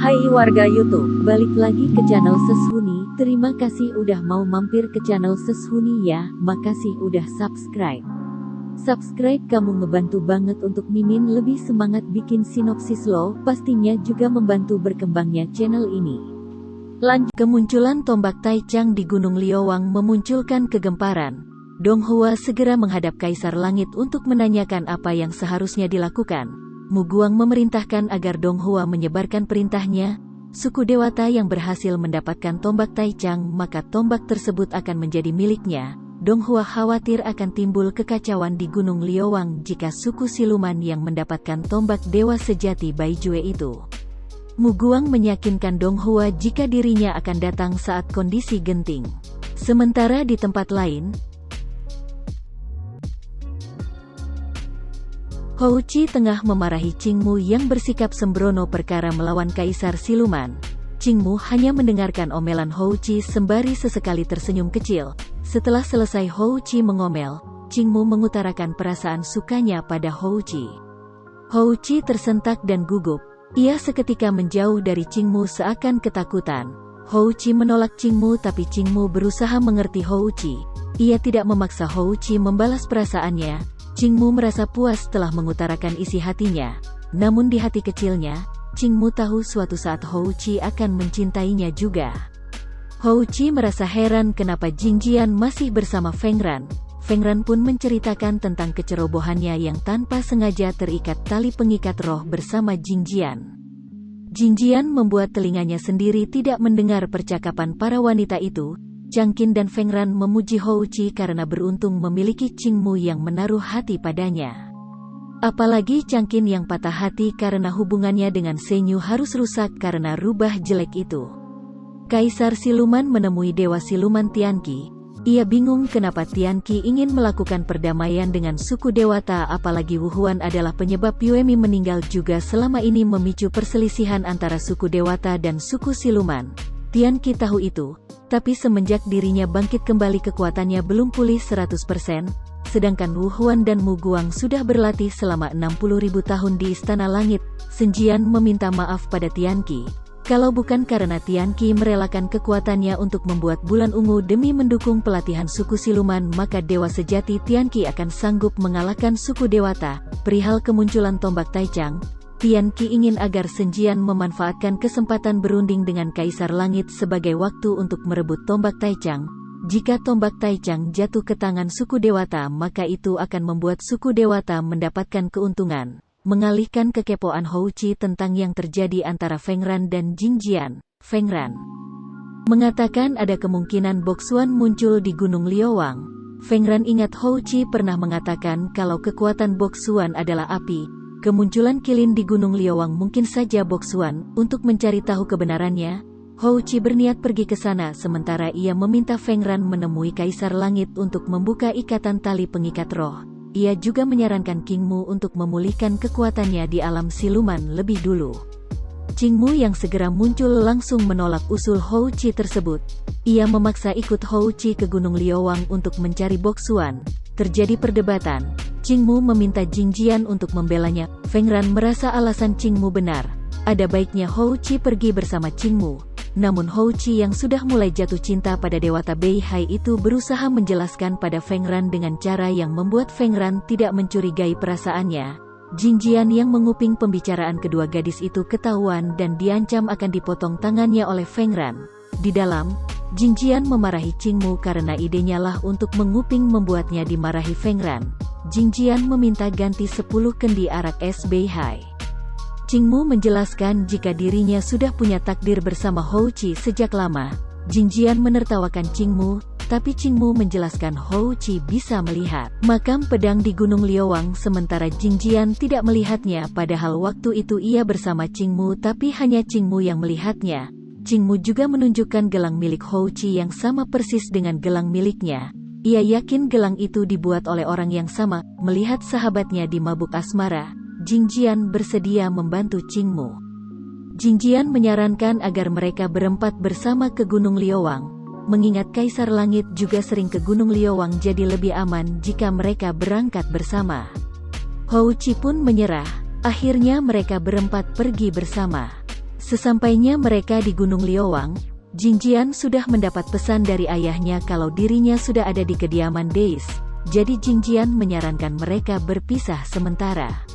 Hai warga YouTube, balik lagi ke channel Seshuni. Terima kasih udah mau mampir ke channel Seshuni ya. Makasih udah subscribe. Subscribe kamu ngebantu banget untuk Mimin lebih semangat bikin sinopsis lo. Pastinya juga membantu berkembangnya channel ini. Lanjut. Kemunculan tombak Taicang di Gunung Liowang memunculkan kegemparan. Donghua segera menghadap Kaisar Langit untuk menanyakan apa yang seharusnya dilakukan. Mu Guang memerintahkan agar Donghua menyebarkan perintahnya. Suku Dewata yang berhasil mendapatkan tombak Taicang, maka tombak tersebut akan menjadi miliknya. Donghua khawatir akan timbul kekacauan di Gunung Liowang jika suku siluman yang mendapatkan tombak dewa sejati Baijue itu. Mu Guang meyakinkan Donghua jika dirinya akan datang saat kondisi genting. Sementara di tempat lain, Hou Qi tengah memarahi Qing Mu yang bersikap sembrono perkara melawan Kaisar Siluman. Qing Mu hanya mendengarkan omelan Hou Qi sembari sesekali tersenyum kecil. Setelah selesai Hou Qi mengomel, Qing Mu mengutarakan perasaan sukanya pada Hou Qi. Hou Qi tersentak dan gugup. Ia seketika menjauh dari Qing Mu seakan ketakutan. Hou Qi menolak Qing Mu tapi Qing Mu berusaha mengerti Hou Qi. Ia tidak memaksa Hou Qi membalas perasaannya. Qing Mu merasa puas setelah mengutarakan isi hatinya. Namun di hati kecilnya, Qing Mu tahu suatu saat Hou Qi akan mencintainya juga. Hou Qi merasa heran kenapa Jing Jian masih bersama Feng Ran. Feng Ran pun menceritakan tentang kecerobohannya yang tanpa sengaja terikat tali pengikat roh bersama Jing Jian. Jing Jian membuat telinganya sendiri tidak mendengar percakapan para wanita itu. Chang Qin dan Feng Ran memuji Hou Qi karena beruntung memiliki Qing Mu yang menaruh hati padanya. Apalagi Chang Qin yang patah hati karena hubungannya dengan Senyu harus rusak karena rubah jelek itu. Kaisar Siluman menemui Dewa Siluman Tianqi. Ia bingung kenapa Tianqi ingin melakukan perdamaian dengan suku Dewata, apalagi Wu Huan adalah penyebab Yuemi meninggal juga selama ini memicu perselisihan antara suku Dewata dan suku Siluman. Tianqi tahu itu, tapi semenjak dirinya bangkit kembali kekuatannya belum pulih 100%, sedangkan Wu Huan dan Mu Guang sudah berlatih selama 60.000 tahun di Istana Langit. Senjian meminta maaf pada Tianqi. Kalau bukan karena Tianqi merelakan kekuatannya untuk membuat bulan ungu demi mendukung pelatihan suku siluman, maka dewa sejati Tianqi akan sanggup mengalahkan suku Dewata. Perihal kemunculan tombak Taicang, Tianqi ingin agar Senjian memanfaatkan kesempatan berunding dengan Kaisar Langit sebagai waktu untuk merebut tombak Taicang. Jika tombak Taicang jatuh ke tangan suku Dewata, maka itu akan membuat suku Dewata mendapatkan keuntungan. Mengalihkan kekepoan Hou Qi tentang yang terjadi antara Feng Ran dan Jing Jian, Feng Ran mengatakan ada kemungkinan Boksuan muncul di Gunung Liowang. Feng Ran ingat Hou Qi pernah mengatakan kalau kekuatan Boksuan adalah api. Kemunculan kilin di Gunung Liowang mungkin saja Boksuan. Untuk mencari tahu kebenarannya, Hou Qi berniat pergi ke sana sementara ia meminta Feng Ran menemui Kaisar Langit untuk membuka ikatan tali pengikat roh. Ia juga menyarankan Qing Mu untuk memulihkan kekuatannya di alam siluman lebih dulu. Qing Mu yang segera muncul langsung menolak usul Hou Qi tersebut. Ia memaksa ikut Hou Qi ke Gunung Liowang untuk mencari Boksuan. Terjadi perdebatan. Qing Mu meminta Jing Jian untuk membelanya. Feng Ran merasa alasan Qing Mu benar. Ada baiknya Hou Qi pergi bersama Qing Mu. Namun Hou Qi yang sudah mulai jatuh cinta pada Dewata Beihai itu berusaha menjelaskan pada Feng Ran dengan cara yang membuat Feng Ran tidak mencurigai perasaannya. Jing Jian yang menguping pembicaraan kedua gadis itu ketahuan dan diancam akan dipotong tangannya oleh Feng Ran. Di dalam, Jing Jian memarahi Qing Mu karena idenya lah untuk menguping membuatnya dimarahi Feng Ran. Jing Jian meminta ganti 10 kendi arak es Beihai. Qing Mu menjelaskan jika dirinya sudah punya takdir bersama Hou Qi sejak lama. Jing Jian menertawakan Qing Mu, tapi Qing Mu menjelaskan Hou Qi bisa melihat makam pedang di Gunung Liowang sementara Jing Jian tidak melihatnya, padahal waktu itu ia bersama Qing Mu tapi hanya Qing Mu yang melihatnya. Qing Mu juga menunjukkan gelang milik Hou Qi yang sama persis dengan gelang miliknya. Ia yakin gelang itu dibuat oleh orang yang sama. Melihat sahabatnya di mabuk asmara, Jing Jian bersedia membantu Qing Mu. Jing Jian menyarankan agar mereka berempat bersama ke Gunung Liowang. Mengingat Kaisar Langit juga sering ke Gunung Liowang, jadi lebih aman jika mereka berangkat bersama. Hou Qi pun menyerah. Akhirnya mereka berempat pergi bersama. Sesampainya mereka di Gunung Liowang, Jingjian sudah mendapat pesan dari ayahnya kalau dirinya sudah ada di kediaman Deis. Jadi Jingjian menyarankan mereka berpisah sementara.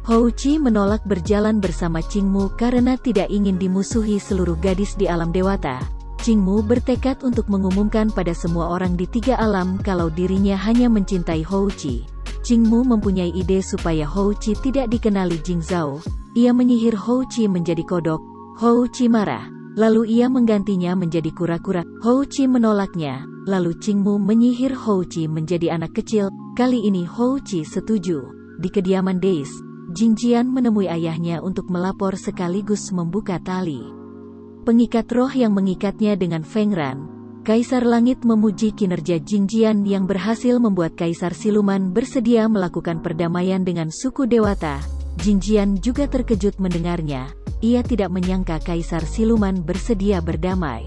Houqi menolak berjalan bersama Qingmu karena tidak ingin dimusuhi seluruh gadis di alam dewata. Qingmu bertekad untuk mengumumkan pada semua orang di 3 alam kalau dirinya hanya mencintai Houqi. Qingmu mempunyai ide supaya Houqi tidak dikenali Jingzhou. Ia menyihir Houqi menjadi kodok. Houqi marah. Lalu ia menggantinya menjadi kura-kura. Houqi menolaknya. Lalu Qingmu menyihir Houqi menjadi anak kecil. Kali ini Houqi setuju. Di kediaman Deis, Jingjian menemui ayahnya untuk melapor sekaligus membuka tali pengikat roh yang mengikatnya dengan Feng Ran. Kaisar Langit memuji kinerja Jingjian yang berhasil membuat Kaisar Siluman bersedia melakukan perdamaian dengan suku Dewata. Jingjian juga terkejut mendengarnya. Ia tidak menyangka Kaisar Siluman bersedia berdamai.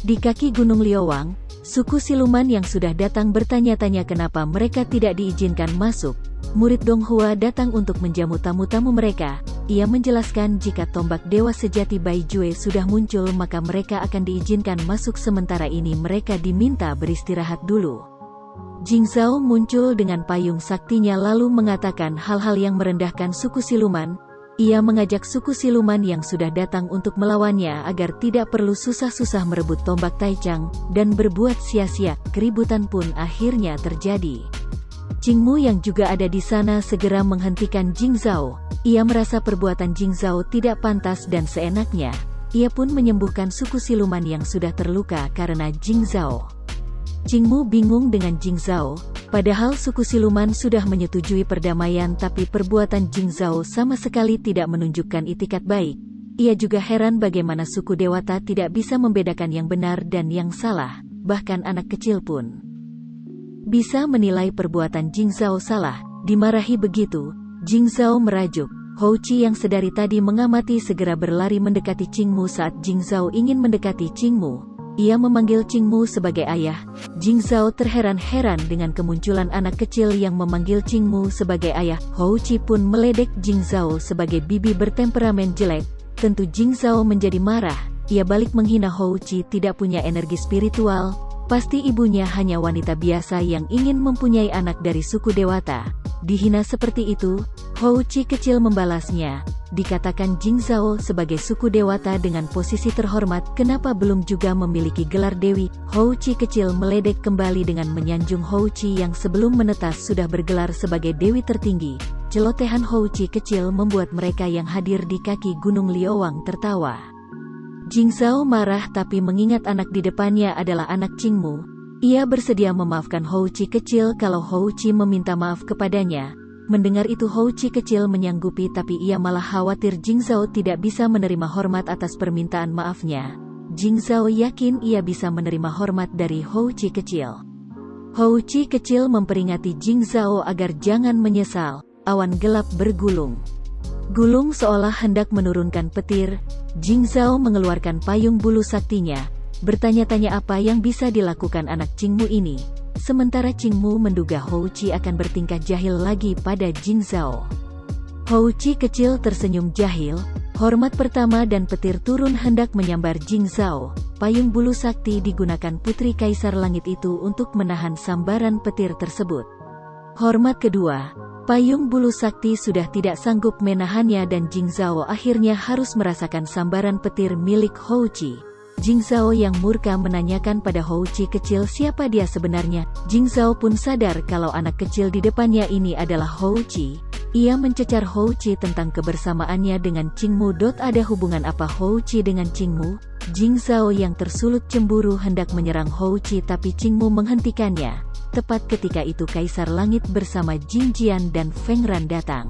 Di kaki Gunung Liowang, suku Siluman yang sudah datang bertanya-tanya kenapa mereka tidak diizinkan masuk. Murid Donghua datang untuk menjamu tamu-tamu mereka. Ia menjelaskan jika tombak dewa sejati Bai Jue sudah muncul maka mereka akan diizinkan masuk, sementara ini mereka diminta beristirahat dulu. Jingzhou muncul dengan payung saktinya lalu mengatakan hal-hal yang merendahkan suku Siluman. Ia mengajak suku Siluman yang sudah datang untuk melawannya agar tidak perlu susah-susah merebut tombak Taichang dan berbuat sia-sia. Keributan pun akhirnya terjadi. Qingmu yang juga ada di sana segera menghentikan Jingzhou. Ia merasa perbuatan Jingzhou tidak pantas dan seenaknya. Ia pun menyembuhkan suku Siluman yang sudah terluka karena Jingzhou. Qingmu bingung dengan Jingzhou. Padahal suku Siluman sudah menyetujui perdamaian, tapi perbuatan Jingzhou sama sekali tidak menunjukkan itikat baik. Ia juga heran bagaimana suku Dewata tidak bisa membedakan yang benar dan yang salah, bahkan anak kecil pun bisa menilai perbuatan Jingzhou salah. Dimarahi begitu, Jingzhou merajuk. Houqi yang sedari tadi mengamati segera berlari mendekati Qingmu. Saat Jingzhou ingin mendekati Qingmu, ia memanggil Qingmu sebagai ayah. Jingzhou terheran-heran dengan kemunculan anak kecil yang memanggil Qingmu sebagai ayah. Houqi pun meledek Jingzhou sebagai bibi bertemperamen jelek. Tentu Jingzhou menjadi marah. Ia balik menghina Houqi tidak punya energi spiritual. Pasti ibunya hanya wanita biasa yang ingin mempunyai anak dari suku Dewata. Dihina seperti itu, Houqi kecil membalasnya. Dikatakan Jingzhou sebagai suku Dewata dengan posisi terhormat, kenapa belum juga memiliki gelar dewi? Houqi kecil meledek kembali dengan menyanjung Houqi yang sebelum menetas sudah bergelar sebagai dewi tertinggi. Celotehan Houqi kecil membuat mereka yang hadir di kaki Gunung Liowang tertawa. Jingzhou marah tapi mengingat anak di depannya adalah anak Qingmu. Ia bersedia memaafkan Houqi kecil kalau Houqi meminta maaf kepadanya. Mendengar itu Houqi kecil menyanggupi, tapi ia malah khawatir Jingzhou tidak bisa menerima hormat atas permintaan maafnya. Jingzhou yakin ia bisa menerima hormat dari Houqi kecil. Houqi kecil memperingati Jingzhou agar jangan menyesal. Awan gelap bergulung. Gulung seolah hendak menurunkan petir. Jingzhou mengeluarkan payung bulu saktinya. Bertanya-tanya apa yang bisa dilakukan anak Qingmu ini. Sementara Qingmu menduga Houqi akan bertingkah jahil lagi pada Jingzhou. Houqi kecil tersenyum jahil. Hormat pertama dan petir turun hendak menyambar Jingzhou. Payung bulu sakti digunakan putri Kaisar Langit itu untuk menahan sambaran petir tersebut. Hormat kedua, payung bulu sakti sudah tidak sanggup menahannya dan Jingzhou akhirnya harus merasakan sambaran petir milik Houqi. Jingzhou yang murka menanyakan pada Houqi kecil siapa dia sebenarnya. Jingzhou pun sadar kalau anak kecil di depannya ini adalah Houqi. Ia mencecar Houqi tentang kebersamaannya dengan Qingmu. Ada hubungan apa Houqi dengan Qingmu? Jingzhou yang tersulut cemburu hendak menyerang Houqi tapi Qingmu menghentikannya. Tepat ketika itu Kaisar Langit bersama Jingjian dan Feng Ran datang.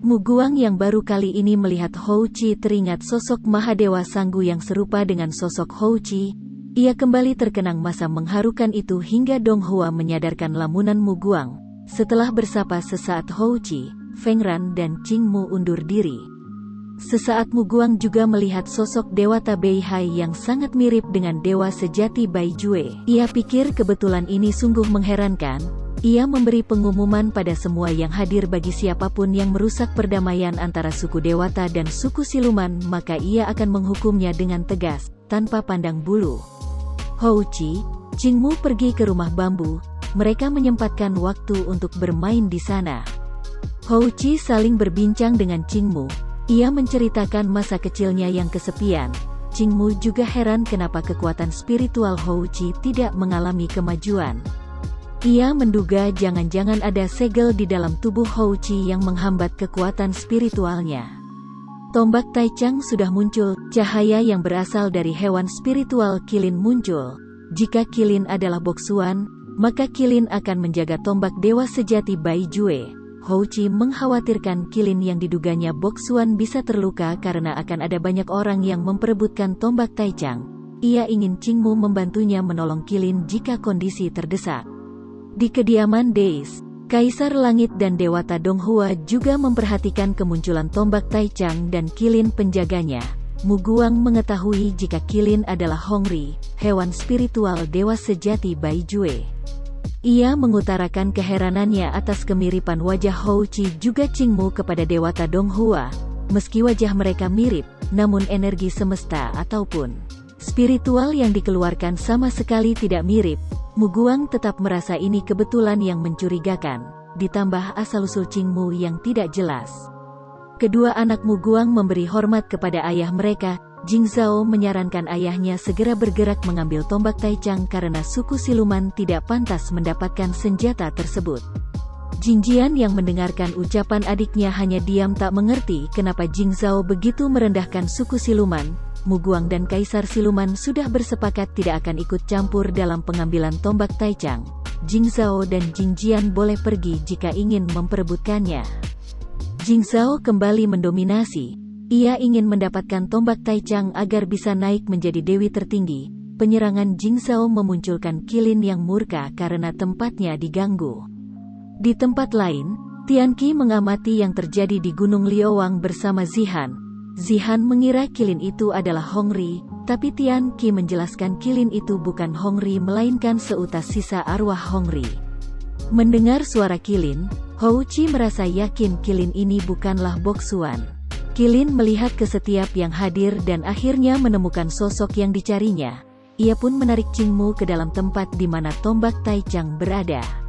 Muguang yang baru kali ini melihat Houqi teringat sosok Mahadewa Sanggu yang serupa dengan sosok Houqi. Ia kembali terkenang masa mengharukan itu hingga Donghua menyadarkan lamunan Muguang. Setelah bersapa sesaat Houqi, Feng Ran dan Qingmu undur diri. Sesaat Muguang juga melihat sosok Dewata Beihai yang sangat mirip dengan dewa sejati Bai Jue. Ia pikir kebetulan ini sungguh mengherankan. Ia memberi pengumuman pada semua yang hadir bagi siapapun yang merusak perdamaian antara suku Dewata dan suku Siluman, maka ia akan menghukumnya dengan tegas, tanpa pandang bulu. Houchi, Jingmu pergi ke rumah bambu. Mereka menyempatkan waktu untuk bermain di sana. Houchi saling berbincang dengan Jingmu. Ia menceritakan masa kecilnya yang kesepian. Jingmu juga heran kenapa kekuatan spiritual Houchi tidak mengalami kemajuan. Ia menduga jangan-jangan ada segel di dalam tubuh Houchi yang menghambat kekuatan spiritualnya. Tombak Taichang sudah muncul, cahaya yang berasal dari hewan spiritual Qilin muncul. Jika Qilin adalah boksuan, maka Qilin akan menjaga tombak dewa sejati Bai Jue. Houchi mengkhawatirkan Qilin yang diduganya boksuan bisa terluka karena akan ada banyak orang yang memperebutkan tombak Taichang. Ia ingin Jingmu membantunya menolong Qilin jika kondisi terdesak. Di kediaman Deis, Kaisar Langit dan Dewata Donghua juga memperhatikan kemunculan tombak Taichang dan Qilin penjaganya. Mu Guang mengetahui jika Qilin adalah Hongri, hewan spiritual dewa sejati Bai Jue. Ia mengutarakan keheranannya atas kemiripan wajah Houchi juga Jingmu kepada Dewata Donghua. Meski wajah mereka mirip, namun energi semesta ataupun spiritual yang dikeluarkan sama sekali tidak mirip. Mu Guang tetap merasa ini kebetulan yang mencurigakan, ditambah asal-usul Jingmu yang tidak jelas. Kedua anak Mu Guang memberi hormat kepada ayah mereka. Jing Zhao menyarankan ayahnya segera bergerak mengambil tombak Taichang karena suku Siluman tidak pantas mendapatkan senjata tersebut. Jing Jian yang mendengarkan ucapan adiknya hanya diam tak mengerti kenapa Jing Zhao begitu merendahkan suku Siluman. Mu Guang dan Kaisar Siluman sudah bersepakat tidak akan ikut campur dalam pengambilan tombak Taichang. Jing Zhao dan Jing Jian boleh pergi jika ingin memperebutkannya. Jing Zhao kembali mendominasi. Ia ingin mendapatkan tombak Taichang agar bisa naik menjadi dewi tertinggi. Penyerangan Jing Zhao memunculkan Qilin yang murka karena tempatnya diganggu. Di tempat lain, Tian Qi mengamati yang terjadi di Gunung Liuwang bersama Zihan. Zihan mengira Qilin itu adalah Hongri, tapi Tian Qi menjelaskan Qilin itu bukan Hongri melainkan seutas sisa arwah Hongri. Mendengar suara Qilin, Houchi merasa yakin Qilin ini bukanlah boksuan. Qilin melihat ke setiap yang hadir dan akhirnya menemukan sosok yang dicarinya. Ia pun menarik Jingmu ke dalam tempat di mana tombak Taichang berada.